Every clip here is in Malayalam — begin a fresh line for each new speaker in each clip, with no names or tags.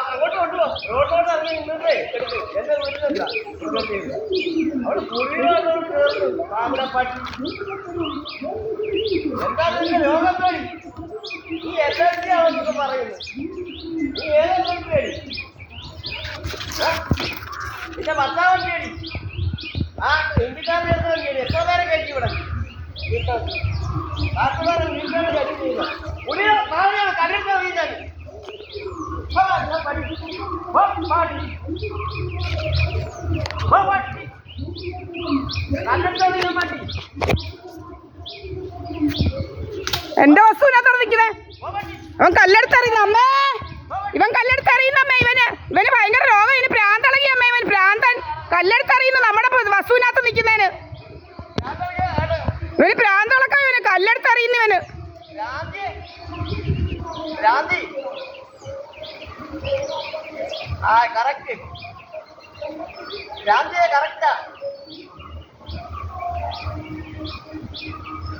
അങ്ങോട്ട് കൊണ്ടുപോ റോഡിലോട്ട് ഇറങ്ങി നിന്നിട്ടേ എടുക്ക് എന്റെ വീട്ടിലെന്താ അവിടെ കുഴികളോട് കേറുന്നു പാമ്പടപ്പാട്ടി എന്താ നിന്റെ രോഗം തൊഴി നീ എന്തൊക്കെയാണെന്നൊക്കെ പറയുന്നു നീ ഏതൊക്കെ പേടി നിന്റെ ഭർത്താവൻ പേടി ആ ഹിന്ദിക്കാരൻ എടുത്തവൻ പേടി എത്ര നേരം കഴിച്ചു ഇവിടെ ബാക്കിയുള്ളവരെ വീട്ടിലാണ് കഴിച്ചു ചെയ്യുക പുതിയ മാറിയാണ് കണ്ടിട്ട് വീട്ടാൻ
എന്റെ വസ്തുവിനകത്തോടെ നിൽക്കുന്നേ അവൻ കല്ലെടുത്തറിയുന്നു അമ്മേ ഇവൻ കല്ലെടുത്തറിയുന്നു അമ്മേ ഇവന് ഭയങ്കര രോഗം ഇവന് ഭ്രാന്തളകി അമ്മ ഇവൻ ഭ്രാന്തൻ കല്ലെടുത്തറിയുന്നു നമ്മുടെ വസ്തുവിനകത്ത് നിൽക്കുന്നതിന് ഇവന് ഭ്രാന്തളക്കം ഇവന് കല്ലെടുത്തറിയുന്നു ഇവന്
കറക്റ്റ് കറക്റ്റാ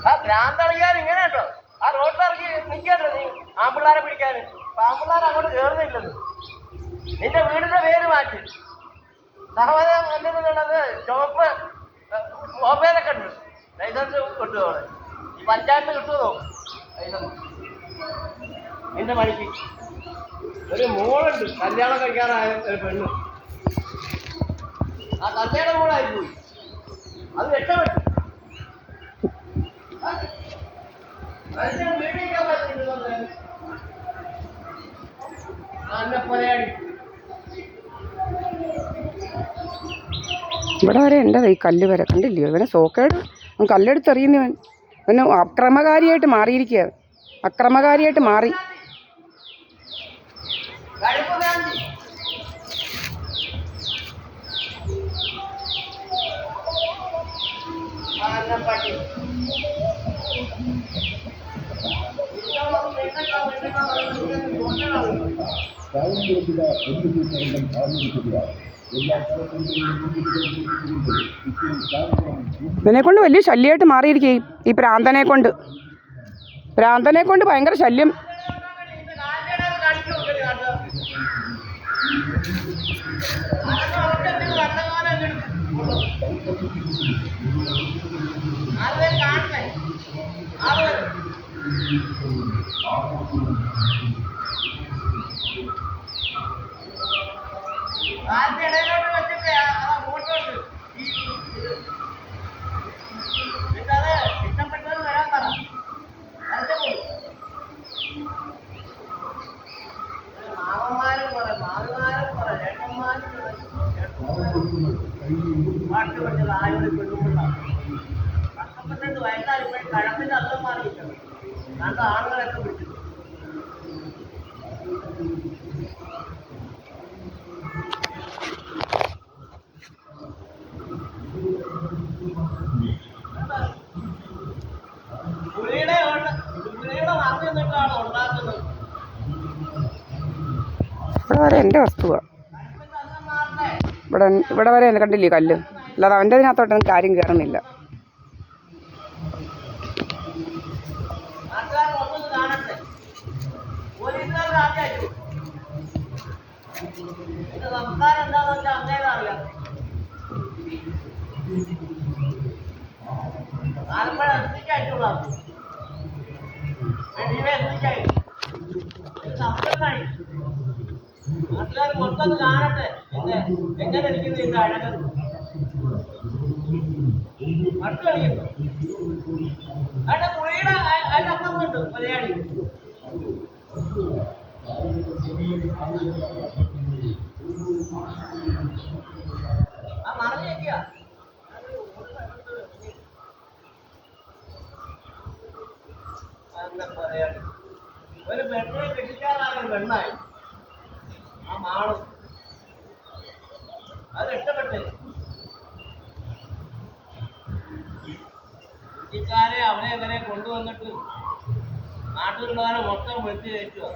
ആ ഭ്രാന്തളിയാൻ ഇങ്ങനെ കേട്ടോ ആ റോഡിലിറങ്ങി നിൽക്കാട്ടോ നീ ആമ്പിള്ളാരെ പിടിക്കാൻ ആമ്പിള്ളാർ അങ്ങോട്ട് കയറുന്നില്ലെന്ന് നിന്റെ വീടിന്റെ പേര് മാറ്റി സഹോദരൻ എന്തെന്നുള്ളത് ചുവപ്പ് മൊബൈലൊക്കെ ഉണ്ട് ലൈസൻസ് കിട്ടുമോ അവിടെ ഈ പഞ്ചായത്ത് കിട്ടുമോ ലൈസൻസ് നിന്റെ മണിക്ക് ഒരു മോളുണ്ട് കല്യാണം കഴിക്കാറായ ഒരു പെണ്ണ് ആ തന്നയുടെ മോളായി പോയി അത് രക്ഷപ്പെട്ടു
ഇവിടെ വരെ എൻ്റെ ഈ കല്ല് വരെ കണ്ടില്ലയോ ഇവനെ സോക്കേട് കല്ലെടുത്തെറിയുന്നവൻ ഇവന് അക്രമകാരിയായിട്ട് മാറിയിരിക്കുക അക്രമകാരിയായിട്ട് മാറി ഇവനെ കൊണ്ട് വലിയ ശല്യമായിട്ട് മാറിയിരിക്കും ഈ പ്രാന്തനെ കൊണ്ട് ഭയങ്കര ശല്യം
കഴപ്പിന്റെ അർത്ഥം മാറിയിട്ടുണ്ട് രണ്ട് ആളുകളൊക്കെ വിട്ടു പുലിയുടെ മറന്നു നിന്നിട്ടാണ് ഉണ്ടാക്കുന്നത്
ഇവിടെ വരെ എൻ്റെ വസ്തുവാ ഇവിടെ വരെ കണ്ടില്ലേ കല്ല് അല്ലാതെ അവൻ്റെ അതിനകത്തോട്ടൊന്നും കാര്യം കയറുന്നില്ല
സംസ്കാരം എന്താന്ന് വെച്ചാൽ അങ്ങേരെ അറിയാം ആലപ്പുഴ എത്തിക്കായിട്ടുള്ള സംസ്കൃതമായി നാട്ടുകാർ മൊത്തം കാണട്ടെ എങ്ങനെ ഇരിക്കുന്നു ഇതിന്റെ അഴക് അടുത്ത് കളിക്കുന്നു അതിന്റെ പുളിയുടെ അതിന്റെ അപ്പുറത്തുണ്ട് മലയാളി ആ മറന്നു വെക്കുക എന്താ പറയാ ഒരു പെട്രോൾ കെട്ടിക്കാറാണ് പെണ്ണായി ആ മാളും അത് ഇഷ്ടപ്പെട്ടേ കൃഷിക്കാരെ അവരെ ഇവരെ കൊണ്ടുവന്നിട്ട് നാട്ടിലുള്ളവരെ മൊത്തം വിളിച്ചു കയറ്റുക.